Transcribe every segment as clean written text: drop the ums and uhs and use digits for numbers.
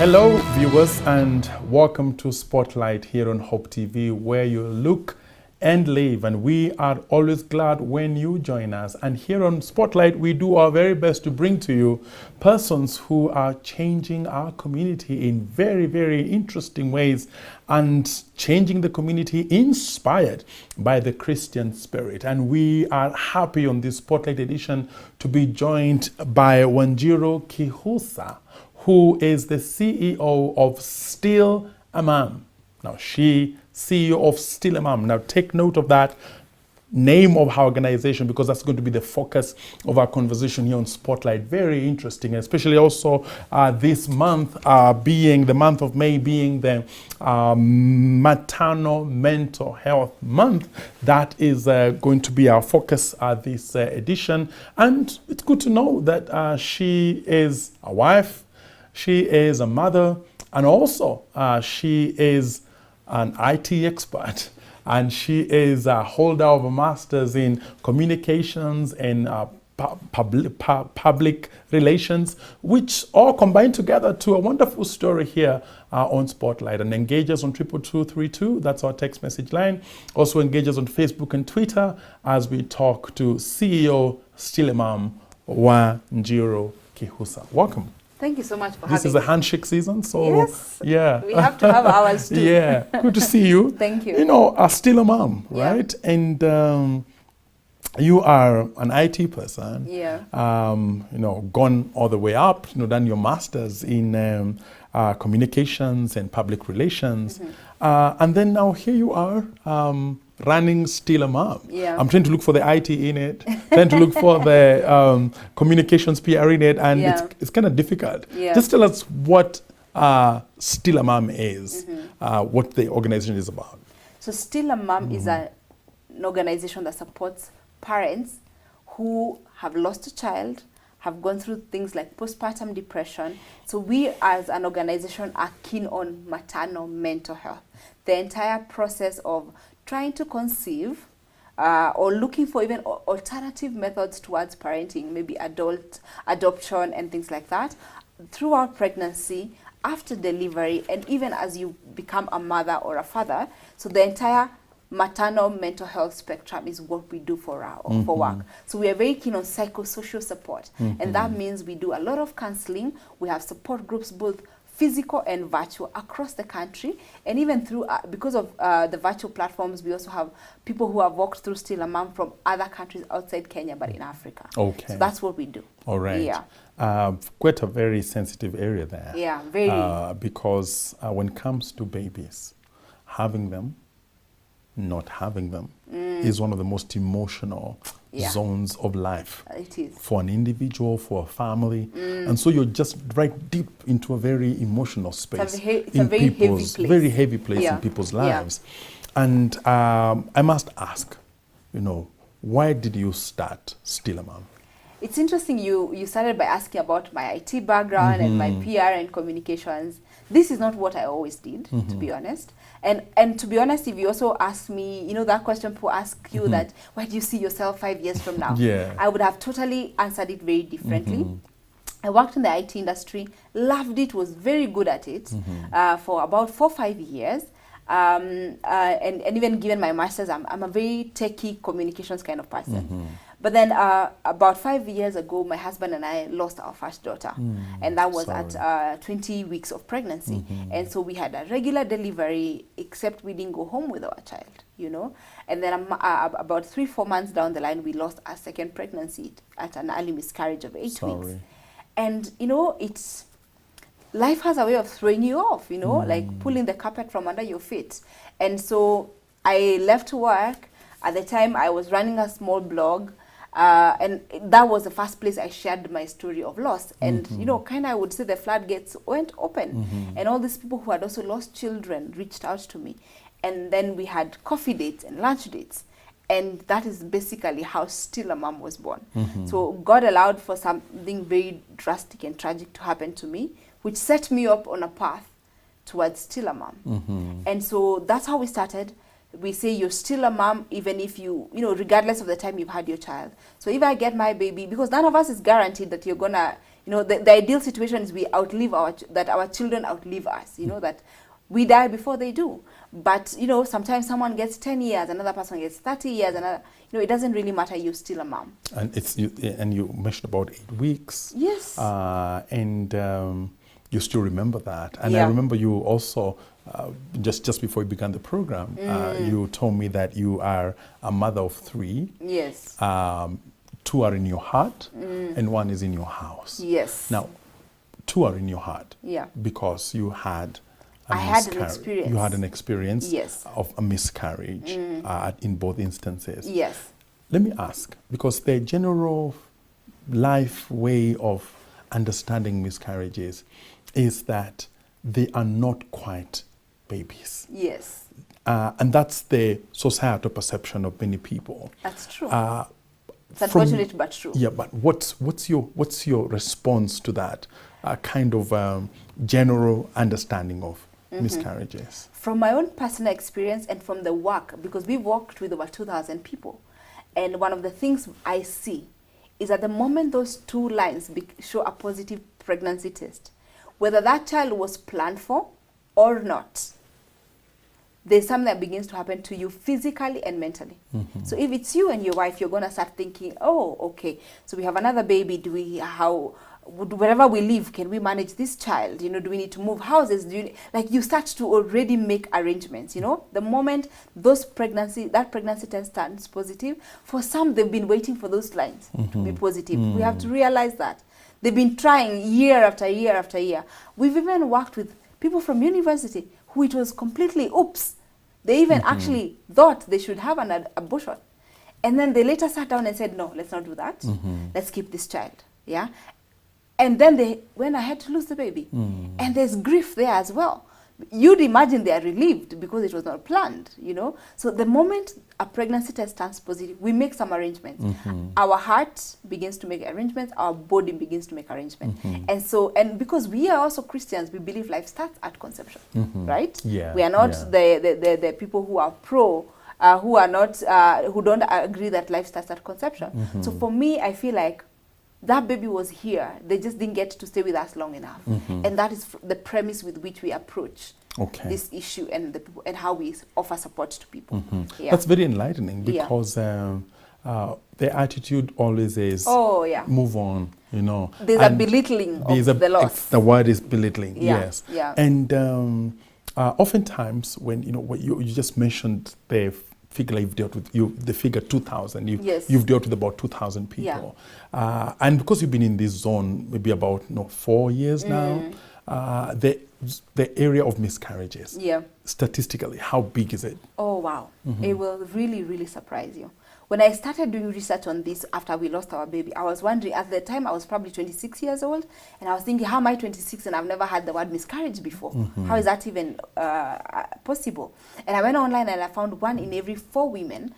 Hello, viewers, and welcome to Spotlight here on Hope TV, where you look and live. And we are always glad when you join us. And here on Spotlight, we do our very best to bring to you persons who are changing our community in very, very interesting ways and changing the community inspired by the Christian spirit. And we are happy on this Spotlight edition to be joined by Wanjiru Kihusa, who is the CEO of Still a Mom. Now, she, CEO of Still a Mom. Now, take note of that name of her organization, because that's going to be the focus of our conversation here on Spotlight. Very interesting, especially also this month being the month of May, being the Maternal Mental Health Month. That is going to be our focus this edition. And it's good to know that she is a wife, she is a mother, and also she is an IT expert, and she is a holder of a master's in communications and public relations, which all combine together to a wonderful story here on Spotlight. And engage us on 22232, that's our text message line. Also engage us on Facebook and Twitter as we talk to CEO Still a Mom, Wanjiru Kihusa. Welcome. Thank you so much for having me. This is a handshake season, so yes, yeah. We have to have ours too. Yeah, good to see you. Thank you. You know, Still a Mom, right? Yeah. And you are an IT person. Yeah. You know, gone all the way up, you know, done your master's in communications and public relations. Mm-hmm. And then now here you are, running Still a Mom. Yeah. I'm trying to look for the IT in it, trying to look for the communications PR in it, and it's kind of difficult. Yeah. Just tell us what Still a Mom is, what the organization is about. So Still a Mom is an organization that supports parents who have lost a child, have gone through things like postpartum depression. So we as an organization are keen on maternal mental health. The entire process of trying to conceive or looking for even alternative methods towards parenting, maybe adoption and things like that, throughout pregnancy, after delivery, and even as you become a mother or a father. So the entire maternal mental health spectrum is what we do for work. So we are very keen on psychosocial support, and that means we do a lot of counseling. We have support groups, both physical and virtual, across the country, and even through because of the virtual platforms, we also have people who have walked through Still a Mom from other countries outside Kenya, but in Africa. Okay, so that's what we do. All right. Yeah. Quite a very sensitive area there. Yeah, very. Because when it comes to babies, having them, not having them is one of the most emotional zones of life. It is. For an individual, for a family. And so you're just right deep into a very emotional space. It's a very heavy place. Very heavy place in people's lives. And I must ask, you know, why did you start Still a Mom? It's interesting you started by asking about my IT background and my PR and communications. This is not what I always did, to be honest. And to be honest, if you also ask me, you know, that question people ask you that, where do you see yourself 5 years from now? Yeah. I would have totally answered it very differently. I worked in the IT industry, loved it, was very good at it for about 4 or 5 years. And even given my master's, I'm a very techie communications kind of person. But then about 5 years ago, my husband and I lost our first daughter. And that was at 20 weeks of pregnancy. And so we had a regular delivery, except we didn't go home with our child, you know. And then about 3-4 months down the line, we lost our second pregnancy at an early miscarriage of 8 weeks. And, you know, life has a way of throwing you off, you know, like pulling the carpet from under your feet. And so I left work. At the time, I was running a small blog. And that was the first place I shared my story of loss. And, you know, kind of I would say the floodgates went open. And all these people who had also lost children reached out to me. And then we had coffee dates and lunch dates. And that is basically how Still a Mom was born. So God allowed for something very drastic and tragic to happen to me, which set me up on a path towards Still a Mom. And so that's how we started. we say you're still a mom even if you know, regardless of the time you've had your child. So if I get my baby, because none of us is guaranteed that you're gonna, you know, the ideal situation is we outlive that our children outlive us, you know, that we die before they do. But, you know, sometimes someone gets 10 years, another person gets 30 years, another, you know, it doesn't really matter, you're still a mom. And you mentioned about 8 weeks. Yes. You still remember that. And Yeah. I remember you also, just before we began the program, you told me that you are a mother of 3. Yes. 2 are in your heart and 1 is in your house. Yes. Now, 2 are in your heart. Yeah. Because you had I had an experience. You had an experience Yes. of a miscarriage in both instances. Yes. Let me ask, because the general life way of understanding miscarriages is that they are not quite babies. Yes. And that's the societal perception of many people. That's true. It's unfortunate but true. Yeah, but what's your response to that kind of general understanding of miscarriages? From my own personal experience and from the work, because we've worked with over 2,000 people, and one of the things I see is at the moment those 2 lines show a positive pregnancy test, whether that child was planned for or not, there's something that begins to happen to you physically and mentally. So if it's you and your wife, you're going to start thinking, oh, okay, so we have another baby. Wherever we live, can we manage this child? You know, do we need to move houses? You start to already make arrangements, you know? The moment that pregnancy test turns positive, for some, they've been waiting for those lines to be positive. We have to realize that. They've been trying year after year after year. We've even worked with people from university who it was completely oops. They even actually thought they should have an abortion. And then they later sat down and said, no, let's not do that. Let's keep this child. Yeah. And then they went ahead to lose the baby. And there's grief there as well. You'd imagine they are relieved because it was not planned, you know. So the moment a pregnancy test turns positive, we make some arrangements. Our heart begins to make arrangements, our body begins to make arrangements. And because we are also Christians, we believe life starts at conception, right? Yeah. We are not the people who are who don't agree that life starts at conception. So for me, I feel like that baby was here. They just didn't get to stay with us long enough. And that is the premise with which we approach this issue and how we offer support to people. Yeah. That's very enlightening because the attitude always is move on, you know. There's a belittling of the loss. The word is belittling, yes. Yeah. And oftentimes when, you know, you just mentioned the figure you've dealt with, the figure 2,000. You've dealt with about 2,000 people. And because you've been in this zone maybe about 4 years now, the area of miscarriages, statistically, how big is it? Oh, wow. It will really, really surprise you. When I started doing research on this after we lost our baby, I was wondering, at the time I was probably 26 years old, and I was thinking, how am I 26 and I've never had the word miscarriage before? How is that even possible? And I went online and I found 1 in every 4 women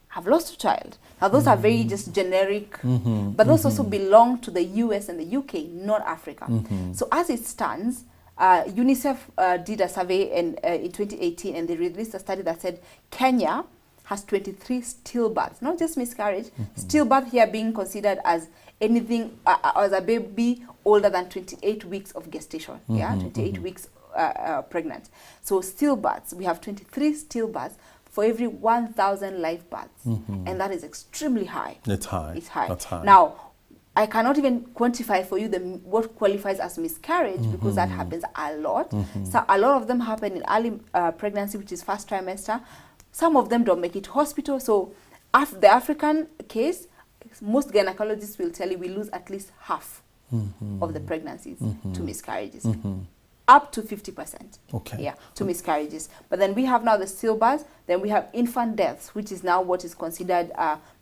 have lost a child. Now those are very just generic, but those also belong to the US and the UK, not Africa. So as it stands, UNICEF did a survey in 2018, and they released a study that said Kenya has 23 stillbirths, not just miscarriage, stillbirth here being considered as anything, as a baby older than 28 weeks of gestation, 28 weeks pregnant. So stillbirths, we have 23 stillbirths for every 1,000 live births, and that is extremely high. It's high. It's high. That's high. Now, I cannot even quantify for you what qualifies as miscarriage because that happens a lot. So a lot of them happen in early pregnancy, which is first trimester. Some of them don't make it to hospital. So the African case, most gynecologists will tell you we lose at least half of the pregnancies to miscarriages. Up to 50%. To miscarriages. But then we have now the stillbirths, then we have infant deaths, which is now what is considered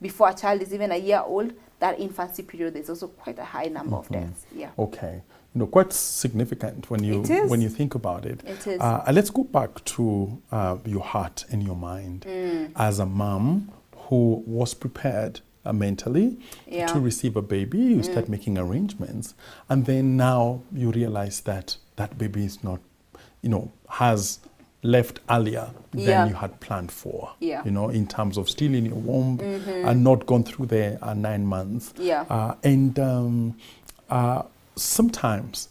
before a child is even a year old. That infancy period, there's also quite a high number of deaths. Okay. You know, quite significant when you think about it. It is. Let's go back to your heart and your mind as a mom who was prepared mentally to receive a baby. You start making arrangements, and then now you realize that that baby is not, you know, has left earlier Yeah. than you had planned for. Yeah. You know, in terms of still in your womb and not gone through the 9 months. Yeah. Sometimes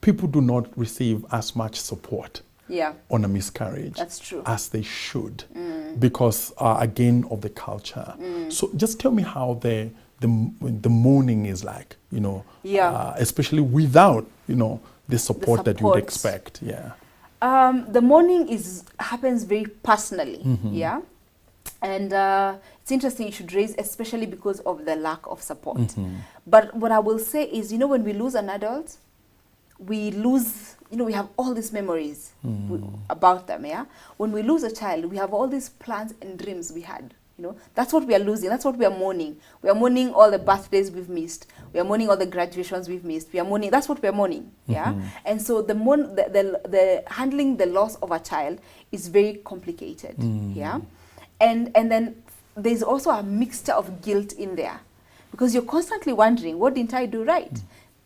people do not receive as much support Yeah. on a miscarriage That's true. as they should because again of the culture. So just tell me how the mourning is like, you know, Yeah. especially without, you know, the support that you would support. expect. Yeah. The mourning happens very personally, yeah, and it's interesting you should raise, especially because of the lack of support. But what I will say is, you know, when we lose an adult, we lose, you know, we have all these memories about them, yeah. When we lose a child, we have all these plans and dreams we had. You know, that's what we are losing. That's what we are mourning. We are mourning all the birthdays we've missed. We are mourning all the graduations we've missed. We are mourning. That's what we are mourning. Yeah. And so the handling the loss of a child is very complicated. Yeah. And then there's also a mixture of guilt in there, because you're constantly wondering, what didn't I do right?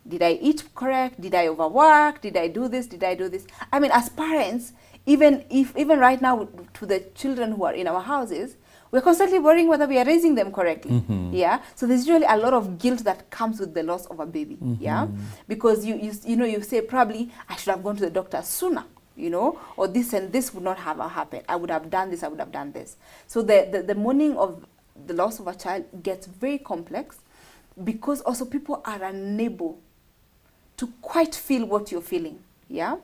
Did I eat correct? Did I overwork? Did I do this? Did I do this? I mean, as parents, even right now to the children who are in our houses, we're constantly worrying whether we are raising them correctly. Yeah. So there's usually a lot of guilt that comes with the loss of a baby. Yeah. Because you know, you say, probably I should have gone to the doctor sooner, you know, or this and this would not have happened. I would have done this, I would have done this. So the mourning of the loss of a child gets very complex, because also people are unable to quite feel what you're feeling. Yeah.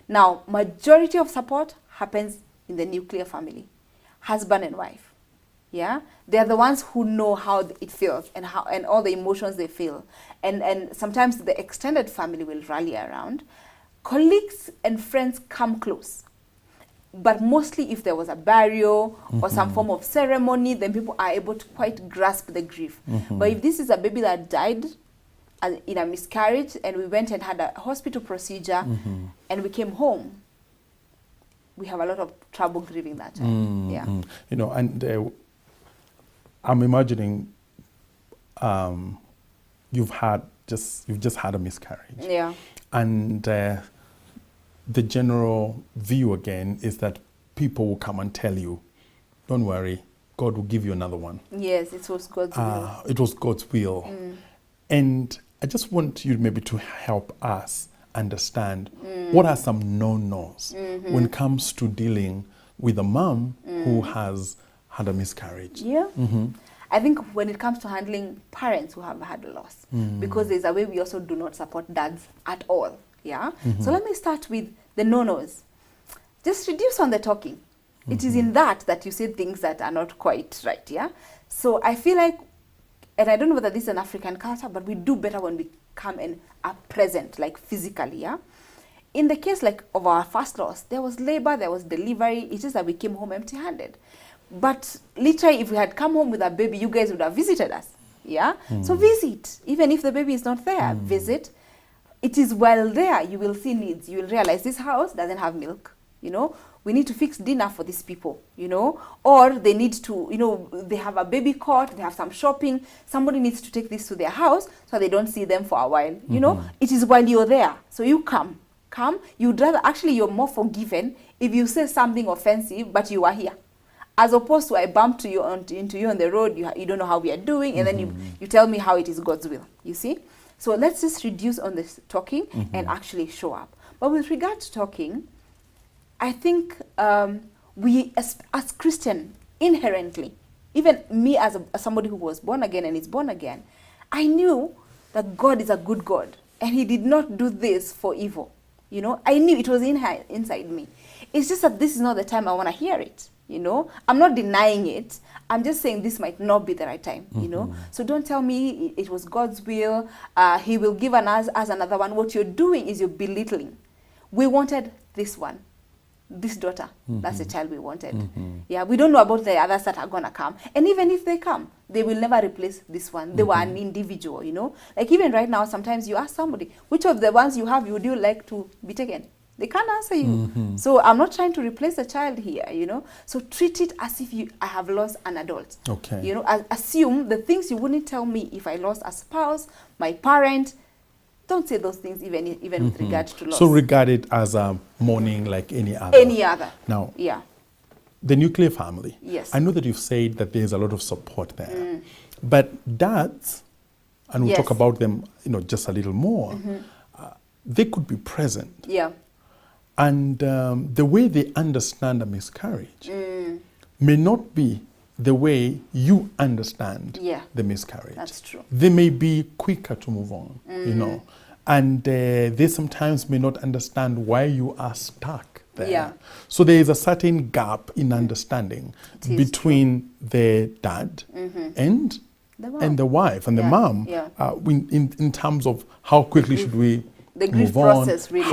Now, majority of support happens in the nuclear family, husband and wife. Yeah, they're the ones who know how it feels and all the emotions they feel, and sometimes the extended family will rally around. Colleagues and friends come close, but mostly if there was a burial or some form of ceremony, then people are able to quite grasp the grief. But if this is a baby that died in a miscarriage, and we went and had a hospital procedure, and we came home, we have a lot of trouble grieving that child. Yeah. You know, and I'm imagining you've just had a miscarriage. Yeah. And the general view again is that people will come and tell you, don't worry, God will give you another one. Yes, it was God's will. It was God's will. And I just want you maybe to help us understand what are some no-nos when it comes to dealing with a mom who has had a miscarriage. Yeah. I think when it comes to handling parents who have had a loss, because there's a way we also do not support dads at all. Yeah. So let me start with the no-nos. Just reduce on the talking. It is in that you say things that are not quite right. Yeah. So I feel like, and I don't know whether this is an African culture, but we do better when we come and are present, like physically. Yeah. In the case like of our first loss, there was labor, there was delivery. It's just that we came home empty-handed. But literally, if we had come home with a baby, you guys would have visited us. Yeah. So visit, even if the baby is not there, visit. It is while there you will see needs. You will realize this house doesn't have milk. You know, we need to fix dinner for these people. You know, or they need to, you know, they have a baby cot, they have some shopping. Somebody needs to take this to their house so they don't see them for a while. You know, it is while you're there. So you come. You'd rather, actually, you're more forgiven if you say something offensive, but you are here. As opposed to I bump into you on the road, you don't know how we are doing, and then you tell me how it is God's will, you see? So let's just reduce on this talking and actually show up. But with regard to talking, I think we as Christian, inherently, even me as somebody who was born again and is born again, I knew that God is a good God, and he did not do this for evil. You know, I knew it was inside me. It's just that this is not the time I want to hear it. You know, I'm not denying it. I'm just saying this might not be the right time, you know. So don't tell me it was God's will. He will give us another one. What you're doing is you're belittling. We wanted this one, this daughter. That's the child we wanted. Yeah, we don't know about the others that are going to come. And even if they come, they will never replace this one. They were an individual, you know. Like even right now, sometimes you ask somebody, which of the ones you have would you like to be taken? They can't answer you. So I'm not trying to replace a child here, you know. So treat it as if I have lost an adult. Okay. You know, assume the things you wouldn't tell me if I lost a spouse, my parent, don't say those things even with regard to loss. So regard it as a mourning like any other. Any other. Now, Yeah. the nuclear family. Yes. I know that you've said that there's a lot of support there. But dads, and we'll Yes. talk about them, just a little more, they could be present. Yeah. And the way they understand a miscarriage may not be the way you understand Yeah. the miscarriage. That's true. They may be quicker to move on, and they sometimes may not understand why you are stuck there. Yeah. So there is a certain gap in understanding It is between the dad and the wife and the Yeah, mom yeah. in terms of how quickly should we The grief move on, process, really.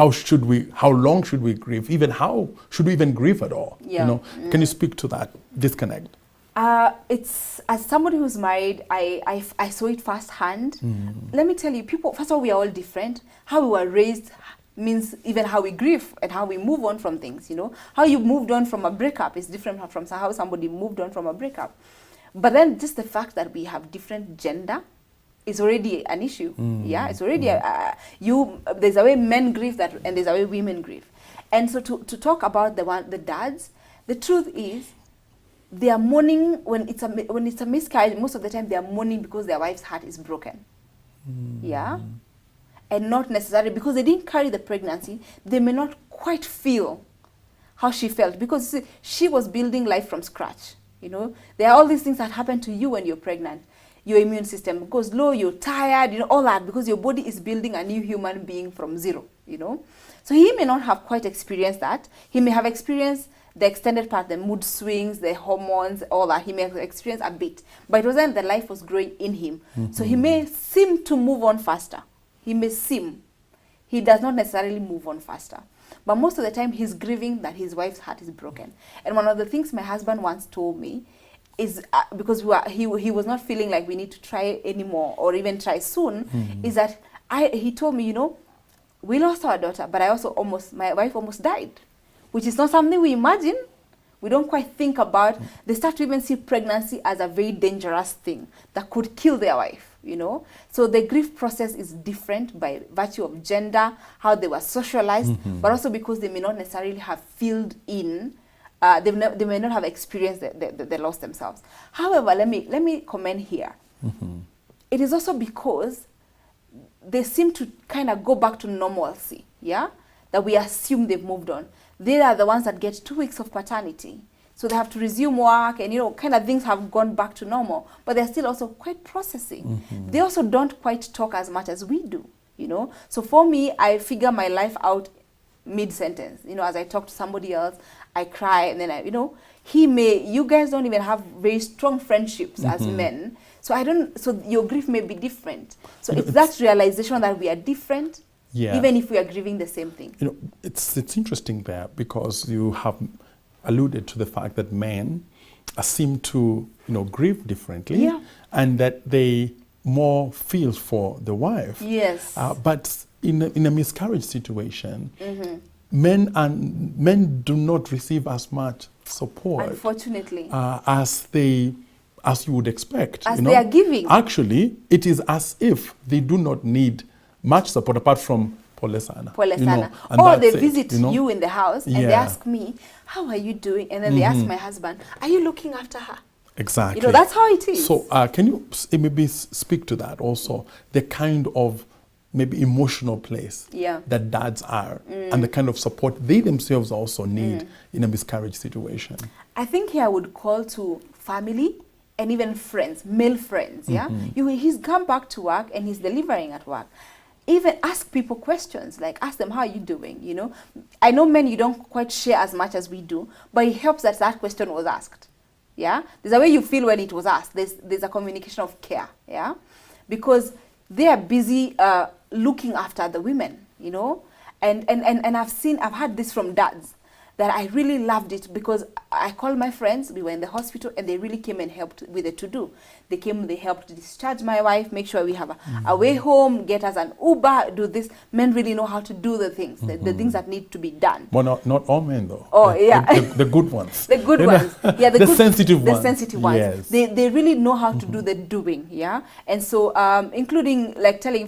how long should we grieve, even how should we even grieve at all? Yeah. Can you speak to that disconnect? It's, as somebody who's married, I saw it firsthand. Let me tell you, people, first of all, we are all different. How we were raised means even how we grieve and how we move on from things, How you moved on from a breakup is different from how somebody moved on from a breakup. But then just the fact that we have different gender is already an issue. Yeah, it's already, there's a way men grieve and there's a way women grieve. And so to talk about the dads, the truth is, they are mourning when it's a miscarriage. Most of the time, they are mourning because their wife's heart is broken. Yeah, and not necessarily because they didn't carry the pregnancy. They may not quite feel how she felt because see, she was building life from scratch. There are all these things that happen to you when you're pregnant. Your immune system goes low. You're tired. All that because your body is building a new human being from zero. So he may not have quite experienced that. He may have experienced the extended part, the mood swings, the hormones, all that. He may have experienced a bit. But it wasn't the life was growing in him. So he may seem to move on faster. He may seem. He does not necessarily move on faster. But most of the time, he's grieving that his wife's heart is broken. And one of the things my husband once told me is, because he was not feeling like we need to try anymore or even try soon, is that he told me, we lost our daughter, but my wife almost died. Which is not something we imagine. We don't quite think about. They start to even see pregnancy as a very dangerous thing that could kill their wife, So the grief process is different by virtue of gender, how they were socialized, but also because they may not necessarily have filled in, they may not have experienced the loss themselves. However, let me comment here. It is also because they seem to kind of go back to normalcy, yeah? That we assume they've moved on. They are the ones that get 2 weeks of paternity. So they have to resume work and, kind of things have gone back to normal. But they're still also quite processing. They also don't quite talk as much as we do, So for me, I figure my life out mid-sentence. As I talk to somebody else, I cry and then you guys don't even have very strong friendships as men. So so your grief may be different. So it's that realization that we are different. Yeah. Even if we are grieving the same thing. It's interesting there because you have alluded to the fact that men seem to, grieve differently. Yeah. And that they more feel for the wife. Yes. But in a miscarriage situation, men do not receive as much support. Unfortunately. As you would expect. As they are giving. Actually, it is as if they do not need much support apart from Polesana. Or they visit you in the house and they ask me, how are you doing? And then they ask my husband, are you looking after her? Exactly. That's how it is. So can you maybe speak to that also? The kind of maybe emotional place that dads are and the kind of support they themselves also need in a miscarriage situation. I think here I would call to family and even friends, male friends, yeah? He's come back to work and he's delivering at work. Even ask people questions, like ask them, how are you doing, I know men, you don't quite share as much as we do, but it helps that question was asked, yeah? There's a way you feel when it was asked. There's a communication of care, yeah? Because they are busy looking after the women, and I've heard this from dads, that I really loved it because I called my friends, we were in the hospital, and they really came and helped with the to-do. They came, they helped discharge my wife, make sure we have a way home, get us an Uber, do this. Men really know how to do the things, the things that need to be done. Well, not all men though. Oh, The good ones. The good ones. Yeah, the good, sensitive ones. The sensitive ones. Yes. They really know how to do the doing, yeah? And so, including like telling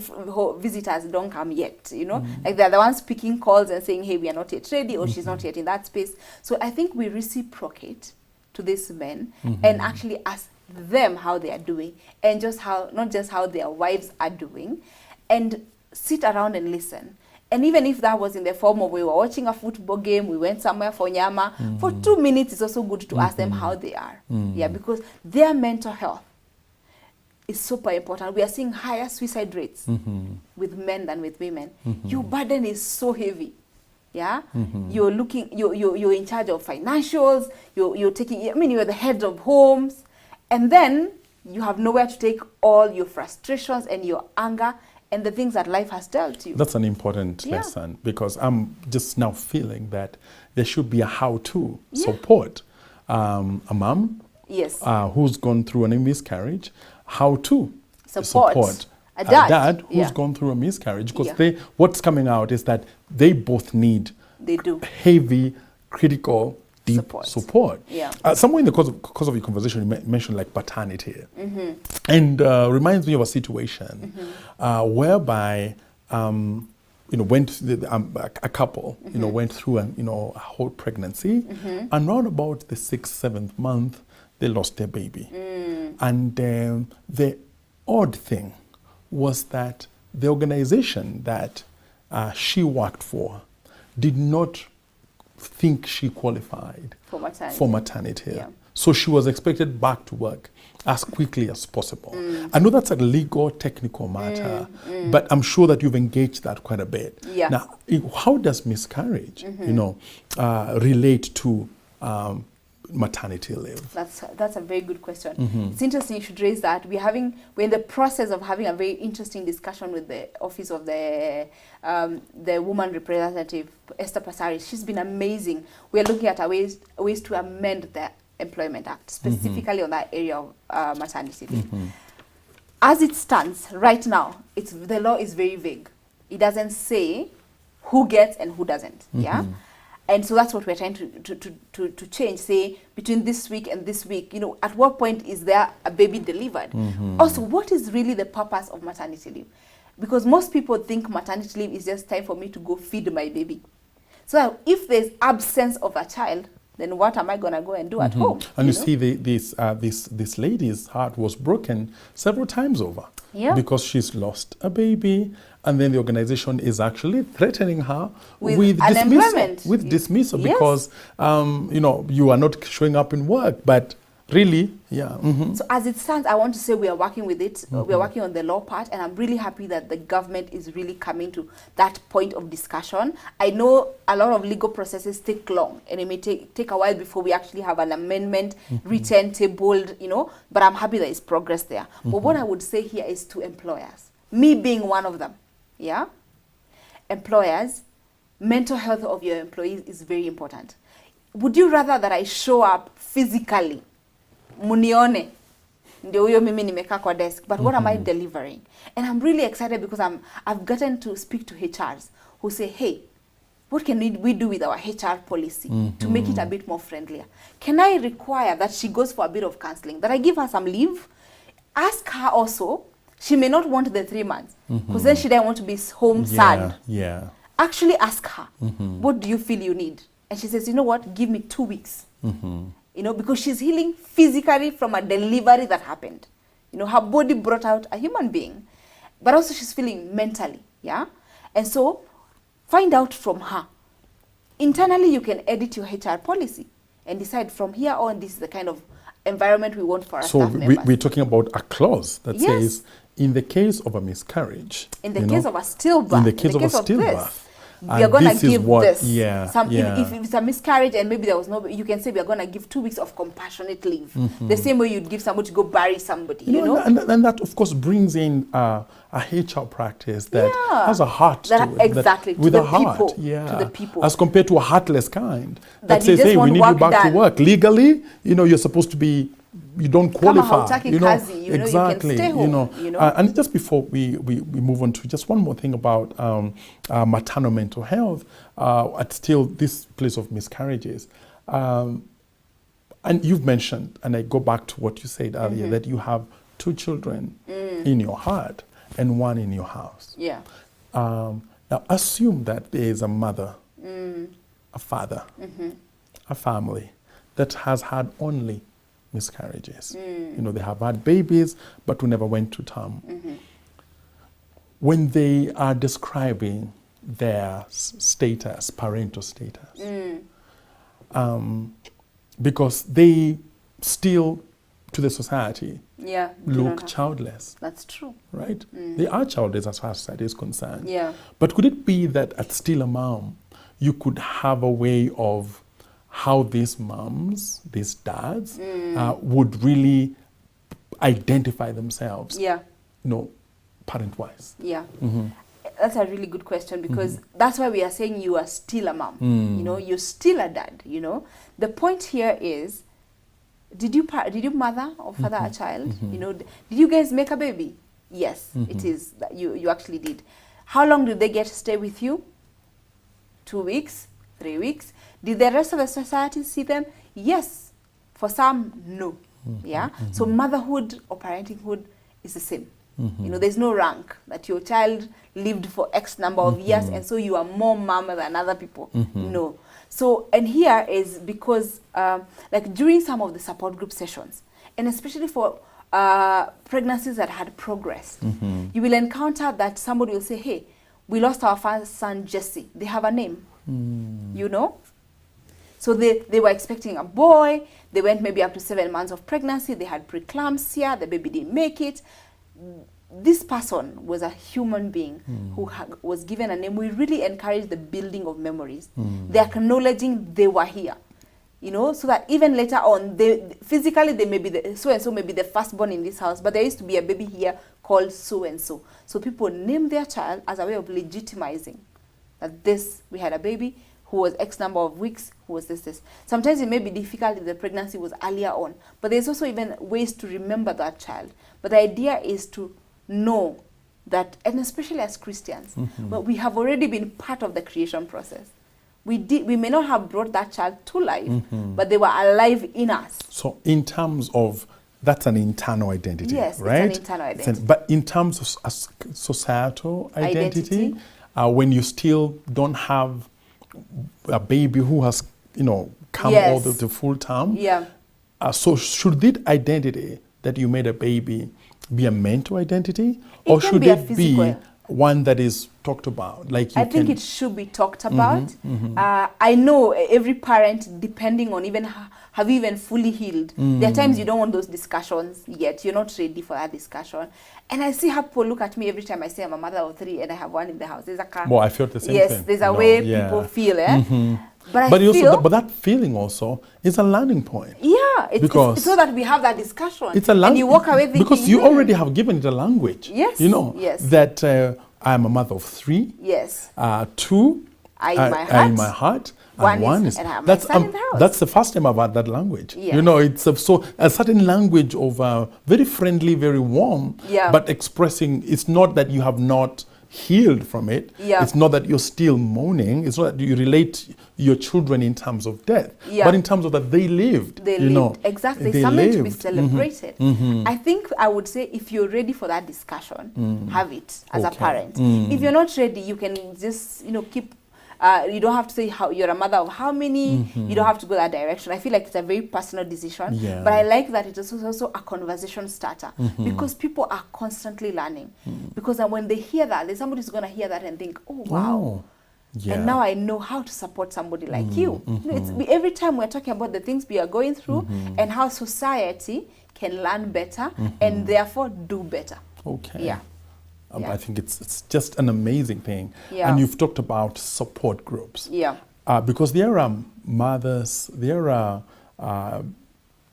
visitors, don't come yet, you know? Like they're the ones picking calls and saying, hey, we are not yet ready, or she's not yet in that space. So I think we reciprocate to these men and actually ask them how they are doing, and just how, not just how their wives are doing, and sit around and listen. And even if that was in the form of we were watching a football game, we went somewhere for nyama, for 2 minutes, it's also good to ask them how they are. Yeah, because their mental health is super important. We are seeing higher suicide rates with men than with women. Your burden is so heavy. Yeah, you're looking, you're in charge of financials, you're taking, I mean, you're the head of homes, and then you have nowhere to take all your frustrations and your anger and the things that life has dealt you. That's an important lesson, because I'm just now feeling that there should be a how-to support a mom who's gone through a miscarriage, how to support a dad who's gone through a miscarriage, because what's coming out is that they both need heavy, critical, deep support. Yeah. Somewhere in the course of your conversation, you mentioned like paternity, and reminds me of a situation whereby went a couple went through a whole pregnancy, and around about the 6th, 7th month they lost their baby, and the odd thing was that the organization that she worked for did not think she qualified for maternity. Yeah. So she was expected back to work as quickly as possible. I know that's a legal, technical matter, but I'm sure that you've engaged that quite a bit. Yeah. Now, how does miscarriage, relate to maternity leave? That's a very good question. It's interesting you should raise that. We're in the process of having a very interesting discussion with the office of the woman representative, Esther Pasari. She's been amazing. We're looking at ways to amend the Employment Act, specifically on that area of maternity leave. As it stands right now, the law is very vague. It doesn't say who gets and who doesn't. Yeah. And so that's what we're trying to change, say, between this week and this week, at what point is there a baby delivered? Also, what is really the purpose of maternity leave? Because most people think maternity leave is just time for me to go feed my baby. So if there's absence of a child, then what am I going to go and do at home? And you see, this lady's heart was broken several times over. Yeah. Because she's lost a baby, and then the organization is actually threatening her with dismissal because you are not showing up in work. But really, So as it stands, I want to say we are working with it. We are working on the law part, and I'm really happy that the government is really coming to that point of discussion. I know a lot of legal processes take long, and it may take a while before we actually have an amendment written, tabled, but I'm happy that it's progress there. But what I would say here is to employers, me being one of them, employers, mental health of your employees is very important. Would you rather that I show up physically, munione, ndio huyo mimi nimekaa kwa desk, but what am I delivering? And I'm really excited because I've gotten to speak to HRs who say, hey, what can we do with our HR policy to make it a bit more friendlier? Can I require that she goes for a bit of counseling, that I give her some leave? Ask her also, she may not want the 3 months, because then she doesn't want to be home sad. Yeah. Actually ask her, what do you feel you need? And she says, you know what, give me 2 weeks. Because she's healing physically from a delivery that happened. Her body brought out a human being, but also she's feeling mentally, And so find out from her. Internally, you can edit your HR policy and decide from here on, this is the kind of environment we want for our staff members. So we're talking about a clause that says, in the case of a miscarriage, in the case of a stillbirth, in the case of a stillbirth, we are going to this is give what- this. yeah, Some, yeah. If it's a miscarriage and maybe there was no, you can say we are going to give 2 weeks of compassionate leave. The same way you'd give somebody to go bury somebody, you know? And that, of course, brings in a HR practice that Yeah. has a heart That- to it. exactly, to with the a heart, people, yeah. to the people. As compared to a heartless kind. That That you says, just hey, we want need you work back to done. work. Legally, you're supposed to be, you don't Kama qualify. hautaki kazi, you know, you can exactly. stay home, you know. And just before we move on to just one more thing about maternal mental health, at still this place of miscarriages. And you've mentioned, and I go back to what you said earlier, that you have 2 children in your heart and 1 in your house. Yeah. Now, assume that there is a mother, a father, a family that has had only miscarriages. They have had babies, but who never went to term. When they are describing their status, parental status, because they still, to the society, Yeah. look childless. That's true. Right? They are childless as far as society is concerned. Yeah. But could it be that at still a mom, you could have a way of how these moms, these dads, would really identify themselves, Yeah. parent-wise? Yeah. That's a really good question, because that's why we are saying you are still a mom. You're still a dad, The point here is, did you mother or father a child? Did you guys make a baby? Yes, it is. That you actually did. How long did they get to stay with you? 2 weeks? 3 weeks? Did the rest of the society see them? Yes. For some, no. Yeah. So motherhood or parentinghood is the same. There's no rank that your child lived for X number of years, and so you are more mom than other people. No. So, and here is because, like during some of the support group sessions, and especially for pregnancies that had progressed, you will encounter that somebody will say, hey, we lost our first son, Jesse. They have a name, So they were expecting a boy. They went maybe up to 7 months of pregnancy. They had preeclampsia. The baby didn't make it. This person was a human being who was given a name. We really encourage the building of memories. The acknowledging they were here, so that even later on, physically they may be so-and-so may be the firstborn in this house, but there used to be a baby here called so-and-so. So people name their child as a way of legitimizing that we had a baby who was X number of weeks, who was this. Sometimes it may be difficult if the pregnancy was earlier on, but there's also even ways to remember that child. But the idea is to know that, and especially as Christians, but we have already been part of the creation process. We may not have brought that child to life, but they were alive in us. So in terms of, that's an internal identity, yes, right? It's an internal identity. But in terms of societal identity. When you still don't have a baby who has, come all the full term. Yeah. So should that identity that you made a baby be a mental identity, or should it be one that is talked about? Like I think it should be talked about. I know every parent, depending on even have you even fully healed. There are times you don't want those discussions yet. You're not ready for that discussion. And I see how people look at me every time I say I'm a mother of 3 and I have 1 in the house. There's a car. Well, I feel the same thing. Yes, there's a way people feel, But but that feeling also is a learning point. Yeah, it's so that we have that discussion. It's a and you walk away thinking, because you already have given it a language. Yes. Yes. That I'm a mother of 3. Yes. 2. I in my heart. And one is, and I have my son in the house. That's the first time I've had that language. Yeah. It's a certain language of very friendly, very warm, but expressing, it's not that you have not healed from it. Yeah. It's not that you're still mourning. It's not that you relate your children in terms of death, but in terms of that they lived. They lived. Exactly. They Something lived. to be celebrated. I think I would say if you're ready for that discussion, have it as a parent. If you're not ready, you can just, keep you don't have to say how you're a mother of how many. You don't have to go that direction. I feel like it's a very personal decision. Yeah. But I like that it is also a conversation starter because people are constantly learning. Because when they hear that, there's somebody who's going to hear that and think, oh, wow. Yeah. And now I know how to support somebody like you. Every time we're talking about the things we are going through and how society can learn better and therefore do better. Okay. Yeah. Yeah. I think it's just an amazing thing. Yeah. And you've talked about support groups. Yeah. Because there are mothers, there are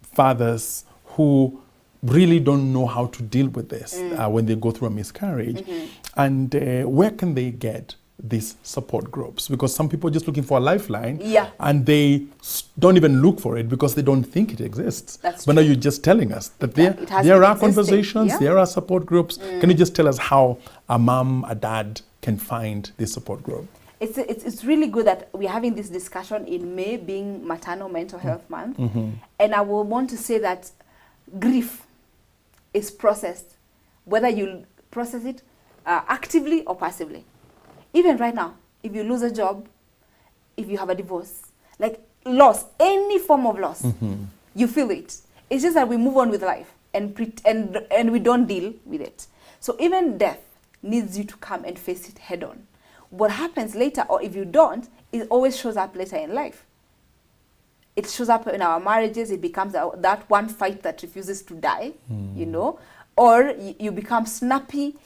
fathers who really don't know how to deal with this when they go through a miscarriage. And where can they get these support groups? Because some people are just looking for a lifeline, Yeah. and they don't even look for it because they don't think it exists. That's but true. now you're just telling us that Yeah, it has there been are existing. conversations, Yeah. there are support groups. Can you just tell us how a mom, a dad can find this support group? It's really good that we're having this discussion in May, being Maternal Mental Health Month. And I will want to say that grief is processed, whether you process it actively or passively. Even right now, if you lose a job, if you have a divorce, like loss, any form of loss, you feel it. It's just that we move on with life and we don't deal with it. So even death needs you to come and face it head on. What happens later, or if you don't, it always shows up later in life. It shows up in our marriages. It becomes that one fight that refuses to die, you know, or you become snappy,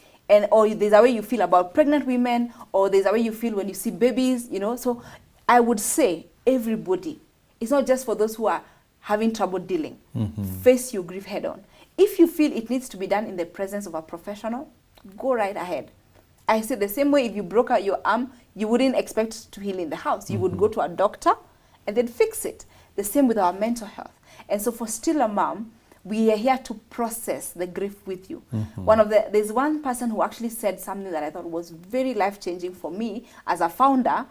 or there's a way you feel about pregnant women, or there's a way you feel when you see babies, you know. So I would say everybody, it's not just for those who are having trouble dealing. Face your grief head on. If you feel it needs to be done in the presence of a professional, go right ahead. I say the same way, if you broke out your arm, you wouldn't expect to heal in the house. You would go to a doctor and then fix it. The same with our mental health. And so for Still a Mom, we are here to process the grief with you. There's one person who actually said something that I thought was very life-changing for me as a founder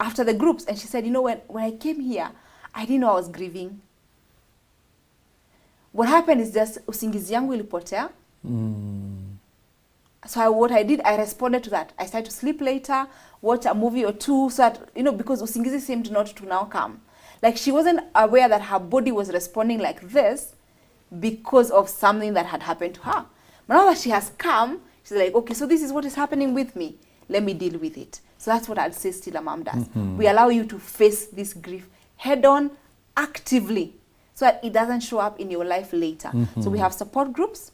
after the groups. And she said, you know, when I came here, I didn't know I was grieving. What happened is just usingizi yangu ilipotea. So what I did, I responded to that. I started to sleep later, watch a movie or two, so that, you know, because usingizi seemed not to now come. Like, she wasn't aware that her body was responding like this because of something that had happened to her. But now that she has come, she's like, okay, so this is what is happening with me. Let me deal with it. So that's what I'd say Still a Mom does. We allow you to face this grief head on, actively, so that it doesn't show up in your life later. So we have support groups,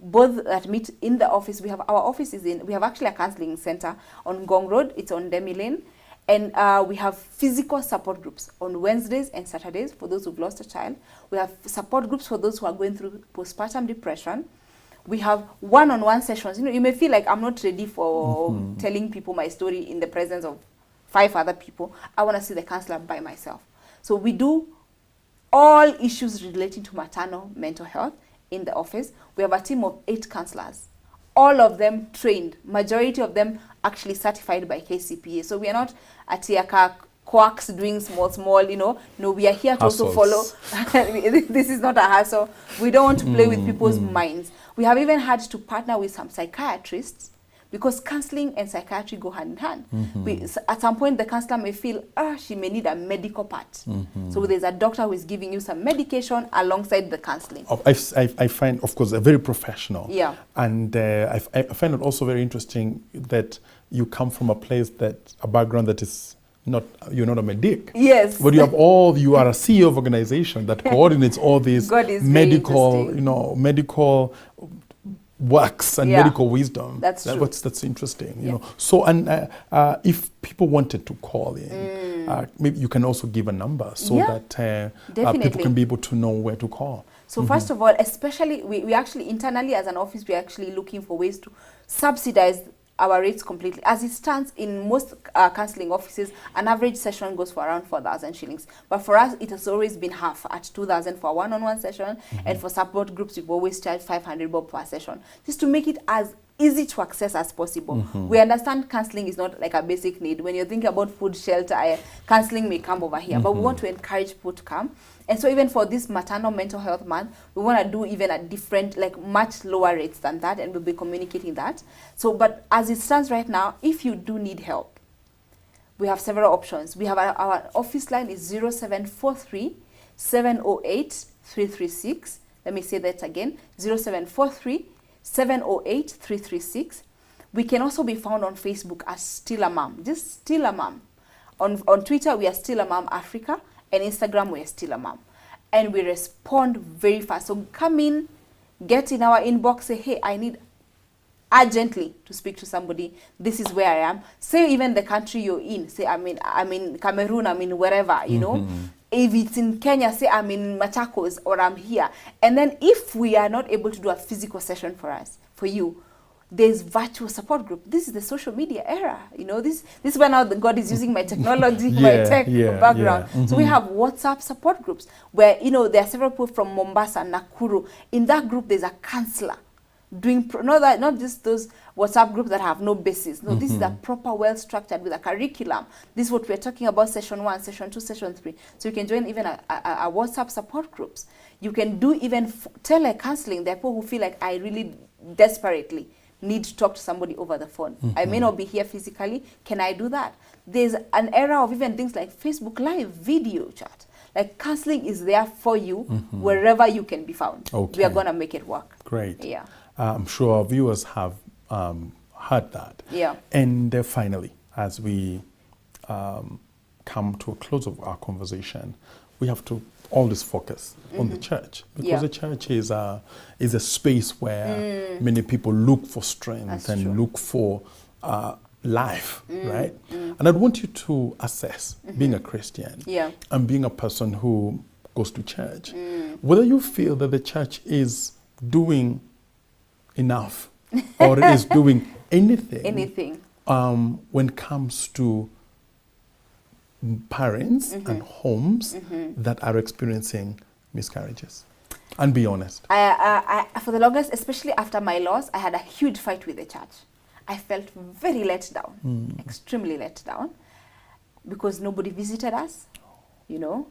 both that meet in the office. We have our offices we have actually a counseling center on Gong Road. It's on Demi Lane. And we have physical support groups on Wednesdays and Saturdays for those who've lost a child. We have support groups for those who are going through postpartum depression. We have one-on-one sessions. You know, you may feel like I'm not ready for telling people my story in the presence of 5 other people. I want to see the counselor by myself. So we do all issues relating to maternal mental health in the office. We have a team of 8 counselors, all of them trained, majority of them actually certified by KCPA. So we are not at Tiaka quacks doing small, you know. No, we are here to also follow. This is not a hassle. We don't want to play with people's minds. We have even had to partner with some psychiatrists, because counseling and psychiatry go hand in hand. At some point, the counselor may feel, she may need a medical part. So there's a doctor who is giving you some medication alongside the counseling. I find, of course, very professional. Yeah. And I find it also very interesting that you come from a background that is not, you're not a medic. Yes. But you are a CEO of organization that coordinates all these medical, medical works and medical wisdom. That's true. That's interesting, you know. So, and if people wanted to call in, maybe you can also give a number so that people can be able to know where to call. So first of all, especially, we actually internally as an office, we're actually looking for ways to subsidize our rates completely. As it stands, in most counseling offices, an average session goes for around 4,000 shillings. But for us, it has always been half, at 2,000 for a one-on-one session. And for support groups, we've always charged 500 bob per session, just to make it as easy to access as possible. We understand counseling is not like a basic need. When you're thinking about food, shelter, counseling may come over here. But we want to encourage people to come. And so even for this Maternal Mental Health Month, we want to do even a different, like much lower rates than that, and we'll be communicating that. So, but as it stands right now, if you do need help, we have several options. We have our office line is 0743 708 336. Let me say that again, 0743 708 336. We can also be found on Facebook as Still a Mom, just Still a Mom. On Twitter, we are Still a Mom Africa. And Instagram, we're Still a Mom. And we respond very fast. So come in, get in our inbox, say, hey, I need urgently to speak to somebody, this is where I am. Say even the country you're in. Say I'm in Cameroon, I'm in wherever, you know. If it's in Kenya, say I'm in Machakos or I'm here. And then if we are not able to do a physical session for you, there's virtual support group. This is the social media era. You know, this is when now God is using my technology, my tech background. So we have WhatsApp support groups where, you know, there are several people from Mombasa, Nakuru. In that group, there's a counselor doing not just those WhatsApp groups that have no basis. No, this is a proper, well structured with a curriculum. This is what we're talking about: session 1, session 2, session 3. So you can join even a WhatsApp support groups. You can do even telecounseling. There are people who feel like I really desperately need to talk to somebody over the phone. I may not be here physically. Can I do that? There's an era of even things like Facebook Live, video chat. Like counseling is there for you wherever you can be found. Okay. We are going to make it work. Great. Yeah. I'm sure our viewers have heard that. Yeah. And finally, as we come to a close of our conversation, we have to always focus on the church, because the church is a space where many people look for strength. That's and true. Look for life, right? And I'd want you to assess, being a Christian and being a person who goes to church, whether you feel that the church is doing enough or is doing anything when it comes to parents and homes that are experiencing miscarriages. And be honest. I for the longest, especially after my loss, I had a huge fight with the church. I felt very let down, extremely let down, because nobody visited us, you know.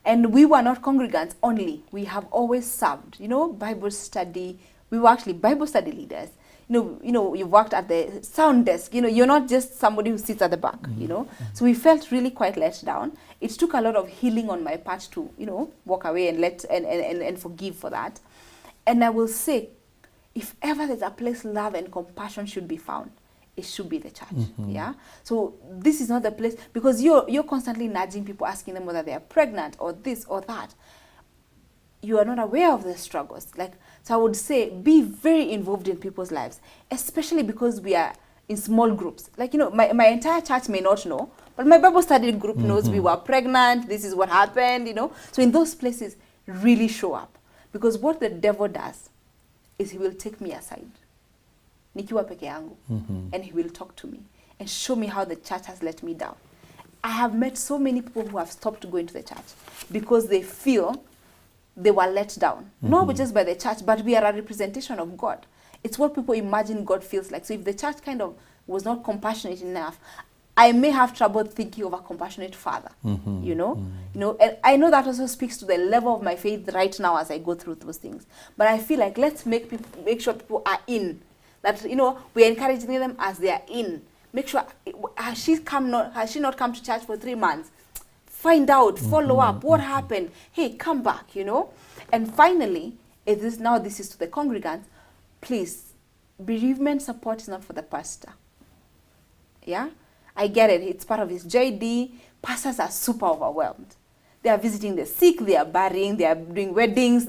And we were not congregants only. We have always served, you know, Bible study. We were actually Bible study leaders. You know, you worked at the sound desk. You know, you're not just somebody who sits at the back, you know. So we felt really quite let down. It took a lot of healing on my part to, you know, walk away and and forgive for that. And I will say, if ever there's a place love and compassion should be found, it should be the church. Yeah. So this is not the place, because you're constantly nudging people, asking them whether they are pregnant or this or that. You are not aware of the struggles. So I would say, be very involved in people's lives, especially because we are in small groups. Like, you know, my entire church may not know, but my Bible study group knows we were pregnant, this is what happened, you know. So in those places, really show up. Because what the devil does is he will take me aside, nikiwa peke yangu, and he will talk to me and show me how the church has let me down. I have met so many people who have stopped going to the church because they feel they were let down, not just by the church, but we are a representation of God. It's what people imagine God feels like. So if the church kind of was not compassionate enough, I may have trouble thinking of a compassionate father, you know. And I know that also speaks to the level of my faith right now as I go through those things. But I feel like let's make sure people are in. That, you know, we're encouraging them as they are in. Make sure, has she not come to church for 3 months? Find out, follow up, what happened? Hey, come back, you know. And finally, this is to the congregants, please, bereavement support is not for the pastor. Yeah? I get it. It's part of his JD. Pastors are super overwhelmed. They are visiting the sick, they are burying, they are doing weddings.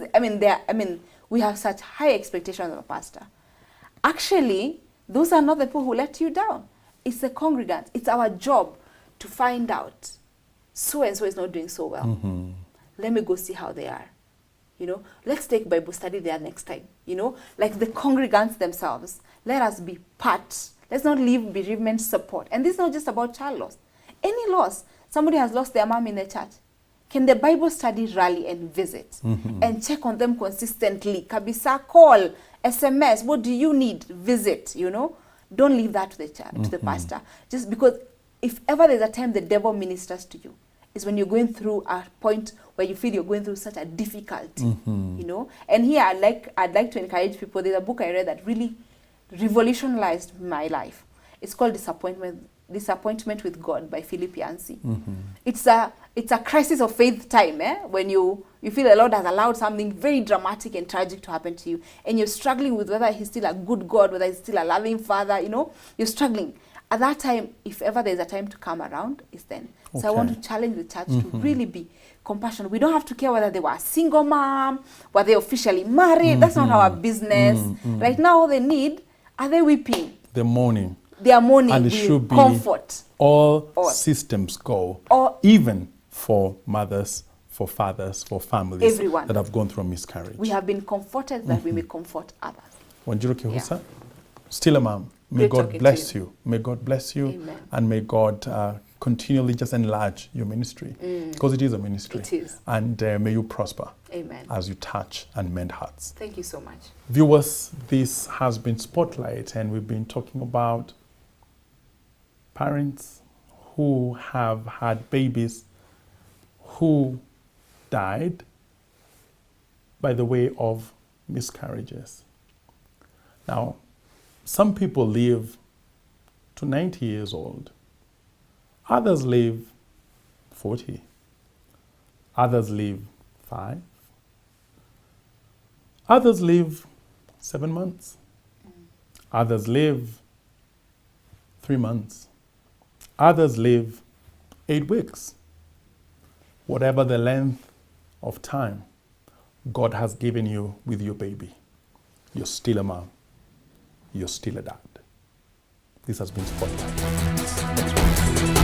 We have such high expectations of a pastor. Actually, those are not the people who let you down. It's the congregants. It's our job to find out so-and-so is not doing so well. Let me go see how they are. You know, let's take Bible study there next time. You know, like the congregants themselves. Let us be part. Let's not leave bereavement support. And this is not just about child loss. Any loss. Somebody has lost their mom in the church. Can the Bible study rally and visit? And check on them consistently. Kabisa, call, SMS. What do you need? Visit, you know. Don't leave that to the church, to the pastor. Just because if ever there's a time the devil ministers to you, is when you're going through a point where you feel you're going through such a difficulty, you know. And here I'd like to encourage people. There's a book I read that really revolutionized my life. It's called Disappointment with God by Philip Yancey. It's a crisis of faith time, when you feel the Lord has allowed something very dramatic and tragic to happen to you, and you're struggling with whether he's still a good God, whether he's still a loving father, you know. You're struggling. At that time, if ever there's a time to come around, it's then. Okay. So I want to challenge the church to really be compassionate. We don't have to care whether they were a single mom, were they officially married. That's not our business. Right now, all they need Are they weeping? They're mourning. They are mourning. And it should be comfort. All systems go, even for mothers, for fathers, for families Everyone. that have gone through a miscarriage. We have been comforted that we may comfort others. Wanjiru Kihusa, still a mom. May Great God talking bless to you. May God bless you. Amen. And may God continually just enlarge your ministry. Because it is a ministry. It is. And may you prosper. Amen. As you touch and mend hearts. Thank you so much. Viewers, this has been Spotlight, and we've been talking about parents who have had babies who died by the way of miscarriages. Now, some people live to 90 years old. Others live 40. Others live 5. Others live 7 months. Others live 3 months. Others live 8 weeks. Whatever the length of time God has given you with your baby, you're still a mom. You're still a dad. This has been Spotlight.